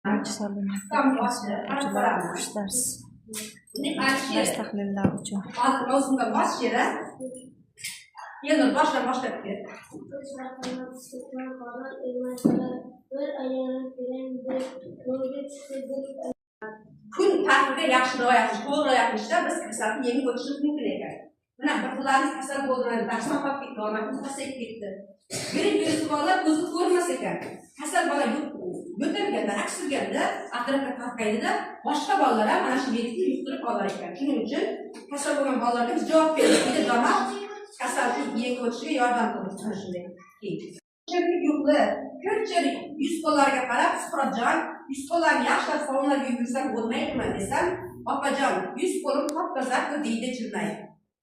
Ders tahlillar uchun. Endi boshlab ket. Kun tartibiga yaxshi rioya qilish, to'g'ri rioya qilishda biz kasallikni yengib o'tishimiz mumkin ekan. Mana bir xillarimiz kasal bo'ldilar, darsdan qolib ketdi, omadimiz pasayib ketdi. Birinchi bola ko'zni ko'rmas ekan. Kasal bola yo'talganda, aksirganda atrofga tarqaydida, boshqa bolalar ham mana shu virusni yuqtirib olar ekan. Shuning uchun kasal bo'lgan bolalarga biz javob berdik. Do'mak kasallikni yengib o'tishiga yordam qilamiz ana shunday. Yo'qli, ko'pchilik yuz qo'llarga qarab, Suhratjon, yuz qo'llarni yaxshilab sovunlarga yuvirsam bo'lmaydimi desam, opajon, yuz qo'lim top-toza deydi jilmayib.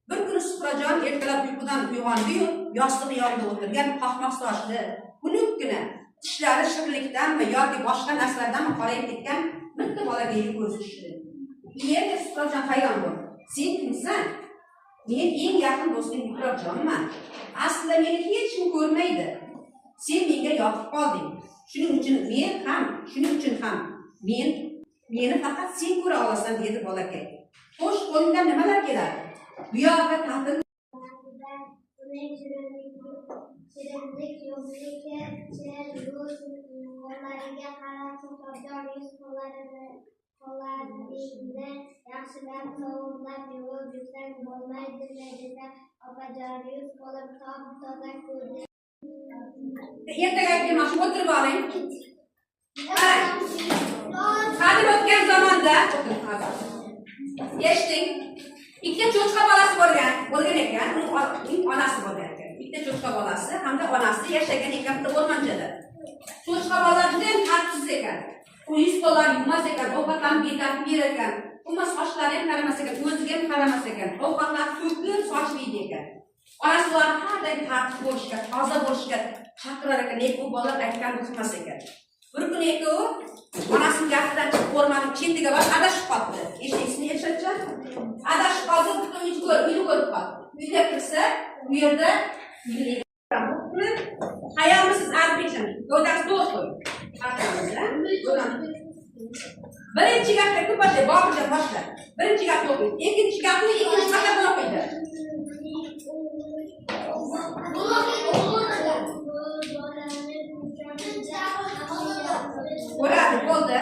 Bir kuni Suhratjon ertalab uyqudan uyg'ondi-yu, yostiq yonida o'tirgan, qahmoq sochli, xunukkina tishlari shirlikdanmi yoki boshqa narsalardanmi qorayib ketgan bitta bolaga ko'zi tushdi. Endi Suhratjon hayron bo'ldi. Sen kimsan? Men eng yaqin do'stim Suhratjonman. Aslida meni hech kim ko'rmaydi. Sen menga yoqib qolding. Shuning uchun ham meni faqat sen ko'ra olasan dedi bolakay. Xo'sh, qo'lingdan nimalar keladi? Bu yoqqa ta'til shirinlik yo'qligi, yuz qo'llariga qarab Suhratjon yuz qo'llarini yaxshilab sovunlab yuvib yursang bo'lmaydimi desa, opajon yuz qo'lim top-toza ko'rdi. Ertaga aytgan mashhur o'tirib oling. Qani o'tgan zamonda eshiting, ikkita cho'chqa bolasi bo'lgan ekan, uning onasi bo'lgan ekan. Bitta cho'chqa bolasi hamda onasi yashagan ekan bitta o'rmonchada. Cho'chqa bola juda ham tartibsiz ekan. U yuz qo'llarini yuvmas ekan, ovqatlarni betartib yer ekan. Umuman sochlari ham qaramas ekan, o'ziga ham qaramas ekan. Ovqatlarni to'kib sochmaydi ekan. Onasi ularni har doim tartib bo'lishga, toza bo'lishga chaqirar ekan, lekin u bolalar aytganini qilmas ekan. Bir kuni ikkovi onasining gapidan chiqib o'rmonning chetiga borib adashib qoldi. Eshitisini eshitcha. Adashib qoldi, bitta uyni ko'rib qoldi. Uyga kirsa, bu yerda hayalmisiz arbitrin, go'dasi do'st. Birinchi gapga ko'p boshla, boqishga boshla. Birinchi gapni o'qiydi. Ikkinchi gapni ikkinchi qatdan o'qiydi. Ko'radi, bo'ldi.